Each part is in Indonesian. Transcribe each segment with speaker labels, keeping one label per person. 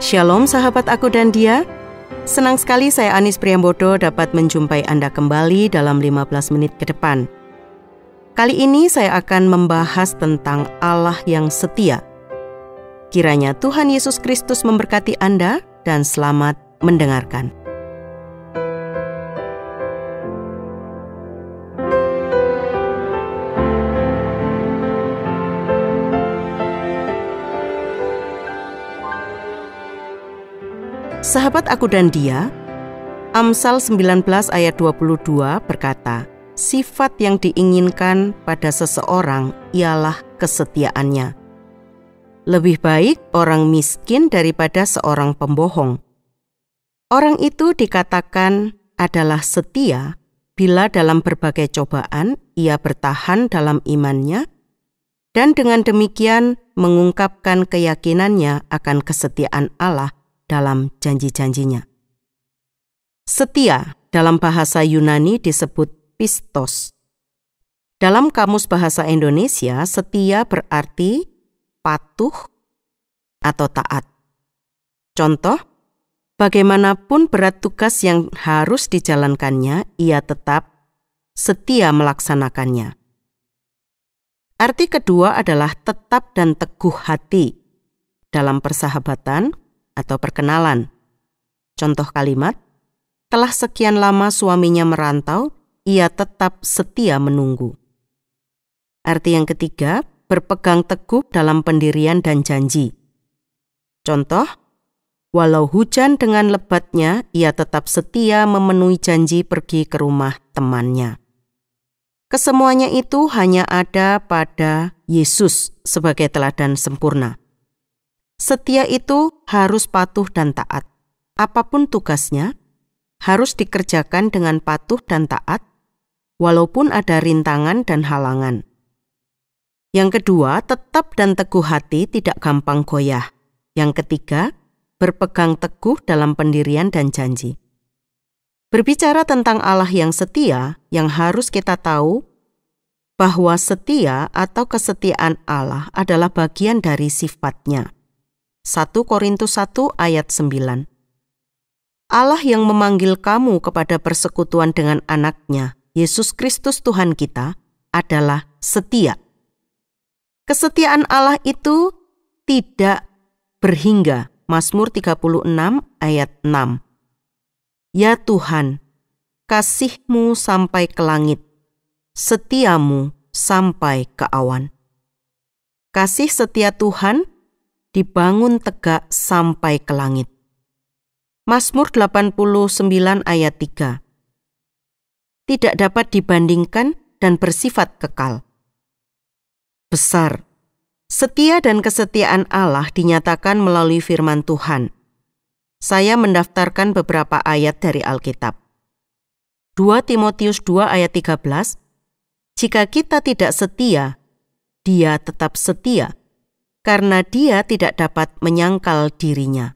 Speaker 1: Shalom sahabat aku dan dia. Senang sekali saya Anis Priambodo dapat menjumpai Anda kembali dalam 15 menit ke depan. Kali ini saya akan membahas tentang Allah yang setia. Kiranya Tuhan Yesus Kristus memberkati Anda dan selamat mendengarkan. Sahabat aku dan dia, Amsal 19 ayat 22 berkata, sifat yang diinginkan pada seseorang ialah kesetiaannya. Lebih baik orang miskin daripada seorang pembohong. Orang itu dikatakan adalah setia bila dalam berbagai cobaan ia bertahan dalam imannya dan dengan demikian mengungkapkan keyakinannya akan kesetiaan Allah dalam janji-janjinya. Setia dalam bahasa Yunani disebut pistos. Dalam kamus bahasa Indonesia, setia berarti patuh atau taat. Contoh, bagaimanapun berat tugas yang harus dijalankannya, ia tetap setia melaksanakannya. Arti kedua adalah tetap dan teguh hati dalam persahabatan atau perkenalan. Contoh kalimat, telah sekian lama suaminya merantau, ia tetap setia menunggu. Arti yang ketiga, berpegang teguh dalam pendirian dan janji. Contoh, walau hujan dengan lebatnya, ia tetap setia memenuhi janji pergi ke rumah temannya. Kesemuanya itu hanya ada pada Yesus sebagai teladan sempurna. Setia itu harus patuh dan taat. Apapun tugasnya, harus dikerjakan dengan patuh dan taat, walaupun ada rintangan dan halangan. Yang kedua, tetap dan teguh hati tidak gampang goyah. Yang ketiga, berpegang teguh dalam pendirian dan janji. Berbicara tentang Allah yang setia, yang harus kita tahu bahwa setia atau kesetiaan Allah adalah bagian dari sifatnya. 1 Korintus 1 ayat 9. Allah yang memanggil kamu kepada persekutuan dengan anaknya, Yesus Kristus Tuhan kita, adalah setia. Kesetiaan Allah itu tidak berhingga. Mazmur 36 ayat 6. Ya Tuhan, kasih-Mu sampai ke langit, setiamu sampai ke awan. Kasih setia Tuhan dibangun tegak sampai ke langit. Mazmur 89 ayat 3. Tidak dapat dibandingkan dan bersifat kekal. Besar, setia dan kesetiaan Allah dinyatakan melalui firman Tuhan. Saya mendaftarkan beberapa ayat dari Alkitab. 2 Timotius 2 ayat 13. Jika kita tidak setia, Dia tetap setia, karena Dia tidak dapat menyangkal dirinya.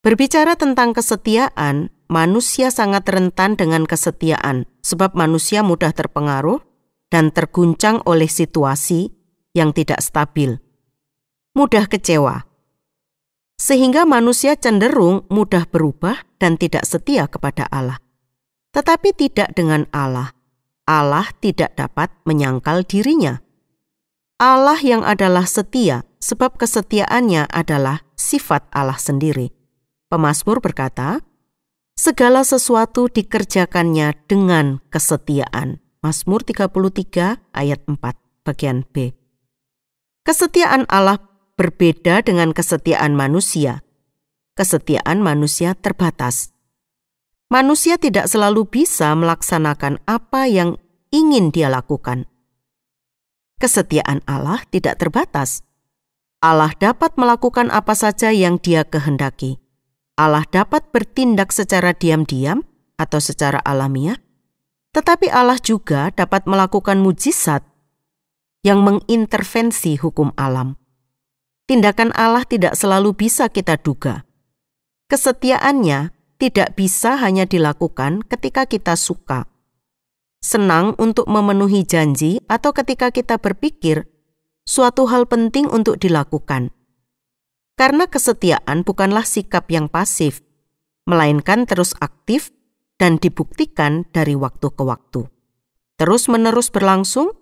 Speaker 1: Berbicara tentang kesetiaan, manusia sangat rentan dengan kesetiaan, sebab manusia mudah terpengaruh dan terguncang oleh situasi yang tidak stabil, mudah kecewa, sehingga manusia cenderung mudah berubah dan tidak setia kepada Allah. Tetapi tidak dengan Allah. Allah tidak dapat menyangkal dirinya. Allah yang adalah setia, sebab kesetiaannya adalah sifat Allah sendiri. Pemazmur berkata, segala sesuatu dikerjakannya dengan kesetiaan. Mazmur 33 ayat 4 bagian B. Kesetiaan Allah berbeda dengan kesetiaan manusia. Kesetiaan manusia terbatas. Manusia tidak selalu bisa melaksanakan apa yang ingin dia lakukan. Kesetiaan Allah tidak terbatas. Allah dapat melakukan apa saja yang Dia kehendaki. Allah dapat bertindak secara diam-diam atau secara alamiah, tetapi Allah juga dapat melakukan mujizat yang mengintervensi hukum alam. Tindakan Allah tidak selalu bisa kita duga. Kesetiaannya tidak bisa hanya dilakukan ketika kita suka, senang untuk memenuhi janji, atau ketika kita berpikir suatu hal penting untuk dilakukan. Karena kesetiaan bukanlah sikap yang pasif, melainkan terus aktif dan dibuktikan dari waktu ke waktu. Terus-menerus berlangsung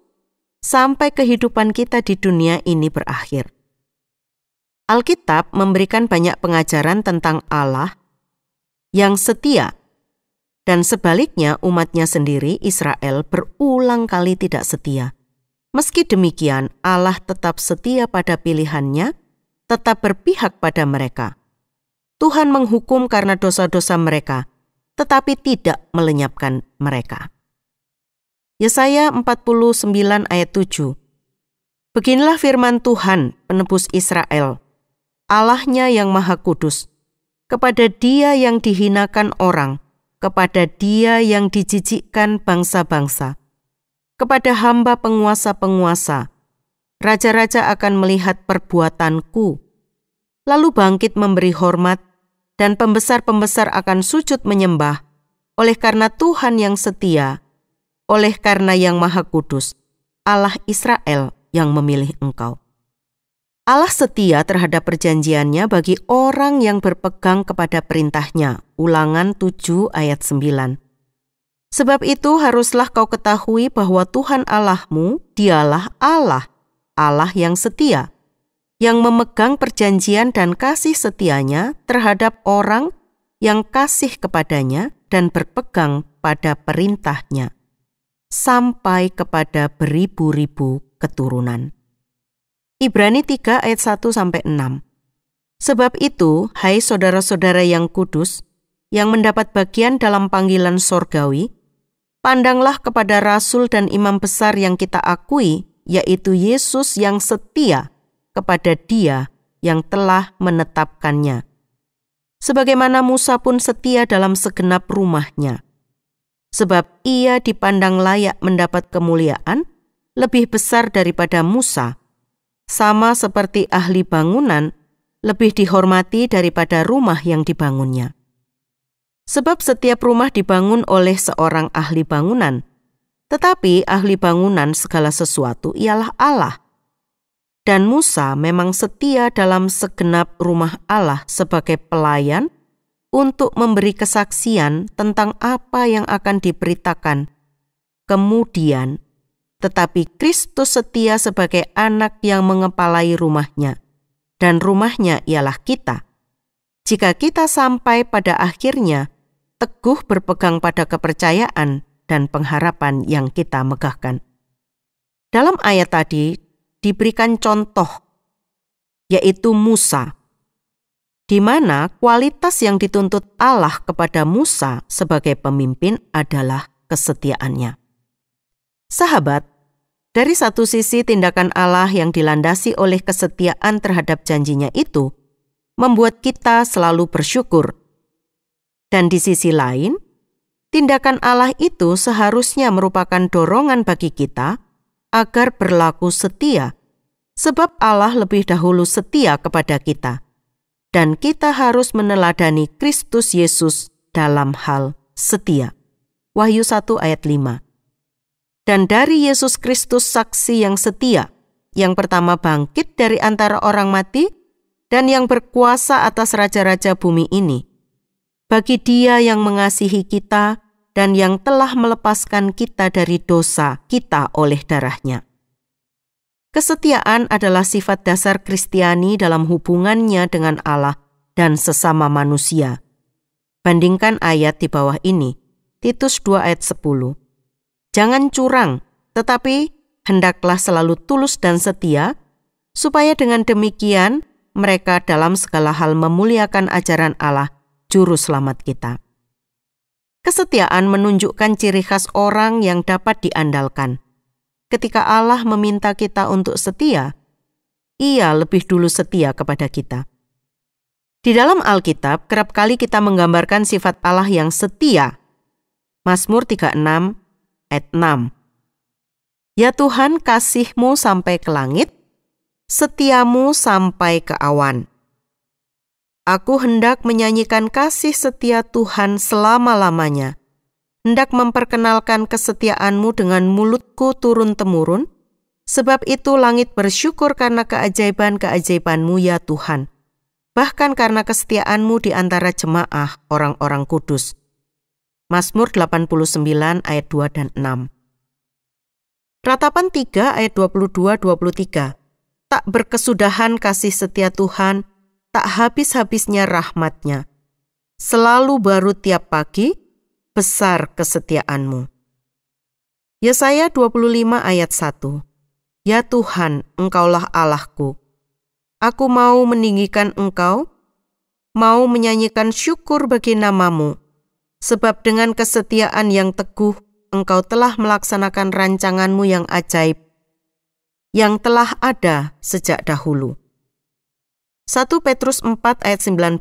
Speaker 1: sampai kehidupan kita di dunia ini berakhir. Alkitab memberikan banyak pengajaran tentang Allah yang setia, dan sebaliknya umatnya sendiri, Israel, berulang kali tidak setia. Meski demikian, Allah tetap setia pada pilihannya, tetap berpihak pada mereka. Tuhan menghukum karena dosa-dosa mereka, tetapi tidak melenyapkan mereka. Yesaya 49 ayat 7. Beginilah firman Tuhan, penebus Israel, Allahnya yang Maha Kudus, kepada Dia yang dihinakan orang, kepada Dia yang dijijikkan bangsa-bangsa, kepada hamba penguasa-penguasa, raja-raja akan melihat perbuatanku, lalu bangkit memberi hormat, dan pembesar-pembesar akan sujud menyembah, oleh karena Tuhan yang setia, oleh karena yang Maha Kudus, Allah Israel yang memilih engkau. Allah setia terhadap perjanjiannya bagi orang yang berpegang kepada perintahnya. Ulangan 7 ayat 9. Sebab itu haruslah kau ketahui bahwa Tuhan Allahmu, Dialah Allah, Allah yang setia, yang memegang perjanjian dan kasih setianya terhadap orang yang kasih kepadanya dan berpegang pada perintahnya, sampai kepada beribu-ribu keturunan. Ibrani 3 ayat 1-6. Sebab itu, hai saudara-saudara yang kudus, yang mendapat bagian dalam panggilan sorgawi, pandanglah kepada rasul dan imam besar yang kita akui, yaitu Yesus yang setia kepada Dia yang telah menetapkannya. Sebagaimana Musa pun setia dalam segenap rumahnya. Sebab ia dipandang layak mendapat kemuliaan lebih besar daripada Musa, sama seperti ahli bangunan lebih dihormati daripada rumah yang dibangunnya. Sebab setiap rumah dibangun oleh seorang ahli bangunan, tetapi ahli bangunan segala sesuatu ialah Allah. Dan Musa memang setia dalam segenap rumah Allah sebagai pelayan untuk memberi kesaksian tentang apa yang akan diberitakan kemudian, tetapi Kristus setia sebagai anak yang mengepalai rumahnya, dan rumahnya ialah kita. Jika kita sampai pada akhirnya, teguh berpegang pada kepercayaan dan pengharapan yang kita megahkan. Dalam ayat tadi diberikan contoh, yaitu Musa, di mana kualitas yang dituntut Allah kepada Musa sebagai pemimpin adalah kesetiaannya. Sahabat, dari satu sisi tindakan Allah yang dilandasi oleh kesetiaan terhadap janjinya itu membuat kita selalu bersyukur. Dan di sisi lain, tindakan Allah itu seharusnya merupakan dorongan bagi kita agar berlaku setia, sebab Allah lebih dahulu setia kepada kita. Dan kita harus meneladani Kristus Yesus dalam hal setia. Wahyu 1 ayat 5. Dan dari Yesus Kristus saksi yang setia, yang pertama bangkit dari antara orang mati, dan yang berkuasa atas raja-raja bumi ini. Bagi Dia yang mengasihi kita, dan yang telah melepaskan kita dari dosa kita oleh darah-Nya. Kesetiaan adalah sifat dasar Kristiani dalam hubungannya dengan Allah dan sesama manusia. Bandingkan ayat di bawah ini, Titus 2 ayat 10. Jangan curang, tetapi hendaklah selalu tulus dan setia, supaya dengan demikian mereka dalam segala hal memuliakan ajaran Allah, Juru Selamat kita. Kesetiaan menunjukkan ciri khas orang yang dapat diandalkan. Ketika Allah meminta kita untuk setia, Ia lebih dulu setia kepada kita. Di dalam Alkitab, kerap kali kita menggambarkan sifat Allah yang setia. Mazmur 36 ayat 6. Ya Tuhan, kasih-Mu sampai ke langit, setiamu sampai ke awan. Aku hendak menyanyikan kasih setia Tuhan selama-lamanya, hendak memperkenalkan kesetiaan-Mu dengan mulutku turun-temurun, sebab itu langit bersyukur karena keajaiban-keajaiban-Mu ya Tuhan, bahkan karena kesetiaanmu di antara jemaah orang-orang kudus. Mazmur 89 ayat 2 dan 6. Ratapan 3 ayat 22-23. Tak berkesudahan kasih setia Tuhan, tak habis-habisnya rahmat-Nya. Selalu baru tiap pagi, besar kesetiaanmu. Yesaya 25 ayat 1. Ya Tuhan, Engkaulah Allahku. Aku mau meninggikan Engkau, mau menyanyikan syukur bagi nama-Mu, sebab dengan kesetiaan yang teguh, Engkau telah melaksanakan rancangan-Mu yang ajaib, yang telah ada sejak dahulu. 1 Petrus 4 ayat 19.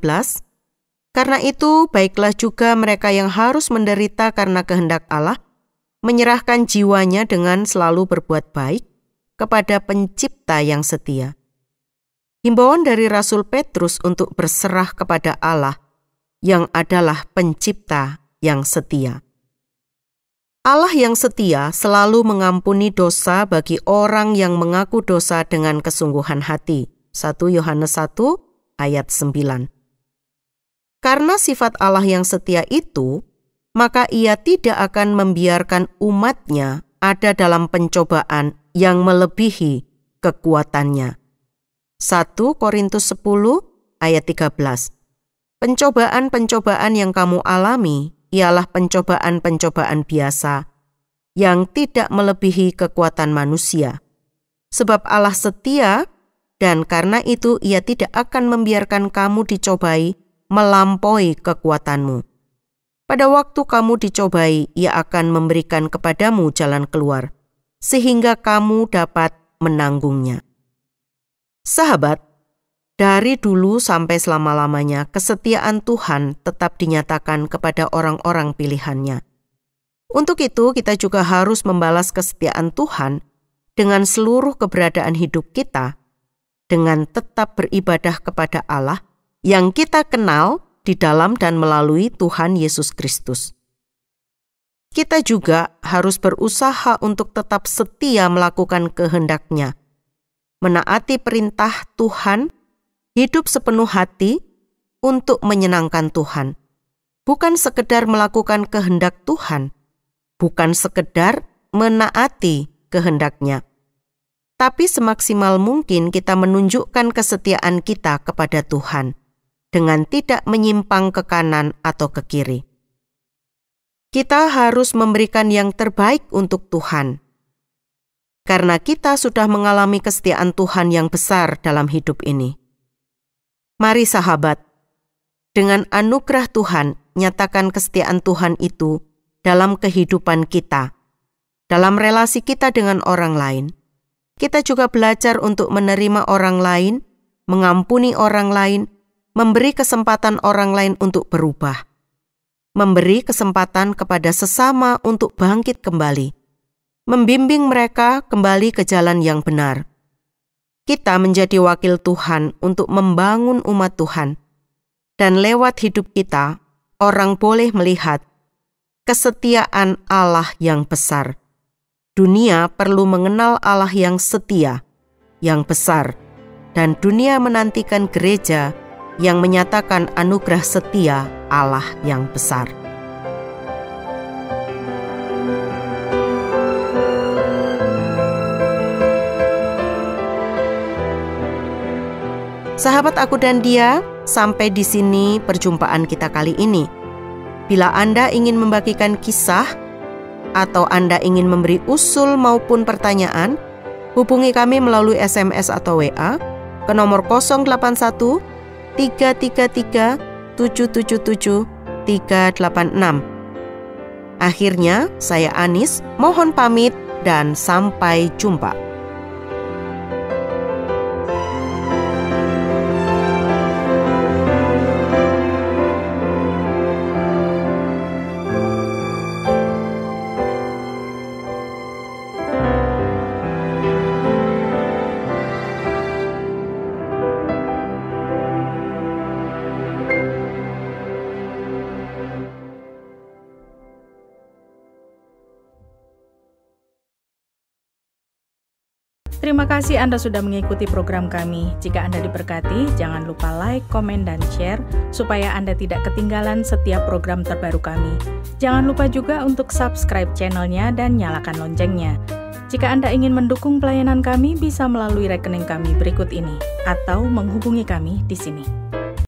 Speaker 1: Karena itu, baiklah juga mereka yang harus menderita karena kehendak Allah, menyerahkan jiwanya dengan selalu berbuat baik kepada Pencipta yang setia. Himbauan dari Rasul Petrus untuk berserah kepada Allah, yang adalah Pencipta yang setia. Allah yang setia selalu mengampuni dosa bagi orang yang mengaku dosa dengan kesungguhan hati. 1 Yohanes 1 ayat 9. Karena sifat Allah yang setia itu, maka Ia tidak akan membiarkan umat-Nya ada dalam pencobaan yang melebihi kekuatannya. 1 Korintus 10 ayat 13. Pencobaan-pencobaan yang kamu alami ialah pencobaan-pencobaan biasa yang tidak melebihi kekuatan manusia. Sebab Allah setia, dan karena itu Ia tidak akan membiarkan kamu dicobai melampaui kekuatanmu. Pada waktu kamu dicobai, Ia akan memberikan kepadamu jalan keluar, sehingga kamu dapat menanggungnya. Sahabat, dari dulu sampai selama-lamanya, kesetiaan Tuhan tetap dinyatakan kepada orang-orang pilihan-Nya. Untuk itu, kita juga harus membalas kesetiaan Tuhan dengan seluruh keberadaan hidup kita, dengan tetap beribadah kepada Allah yang kita kenal di dalam dan melalui Tuhan Yesus Kristus. Kita juga harus berusaha untuk tetap setia melakukan kehendak-Nya, menaati perintah Tuhan, hidup sepenuh hati untuk menyenangkan Tuhan. Bukan sekedar melakukan kehendak Tuhan, bukan sekedar menaati kehendak-Nya, tapi semaksimal mungkin kita menunjukkan kesetiaan kita kepada Tuhan dengan tidak menyimpang ke kanan atau ke kiri. Kita harus memberikan yang terbaik untuk Tuhan, karena kita sudah mengalami kesetiaan Tuhan yang besar dalam hidup ini. Mari sahabat, dengan anugerah Tuhan, nyatakan kesetiaan Tuhan itu dalam kehidupan kita, dalam relasi kita dengan orang lain. Kita juga belajar untuk menerima orang lain, mengampuni orang lain, memberi kesempatan orang lain untuk berubah, memberi kesempatan kepada sesama untuk bangkit kembali, membimbing mereka kembali ke jalan yang benar. Kita menjadi wakil Tuhan untuk membangun umat Tuhan, dan lewat hidup kita, orang boleh melihat kesetiaan Allah yang besar. Dunia perlu mengenal Allah yang setia, yang besar, dan dunia menantikan gereja yang menyatakan anugerah setia Allah yang besar. Sahabat Aku dan Dia, sampai di sini perjumpaan kita kali ini. Bila Anda ingin membagikan kisah atau Anda ingin memberi usul maupun pertanyaan, hubungi kami melalui SMS atau WA ke nomor 081 333 777 386. Akhirnya, saya Anis mohon pamit dan sampai jumpa.
Speaker 2: Terima kasih Anda sudah mengikuti program kami. Jika Anda diberkati, jangan lupa like, komen, dan share supaya Anda tidak ketinggalan setiap program terbaru kami. Jangan lupa juga untuk subscribe channelnya dan nyalakan loncengnya. Jika Anda ingin mendukung pelayanan kami, bisa melalui rekening kami berikut ini atau menghubungi kami di sini.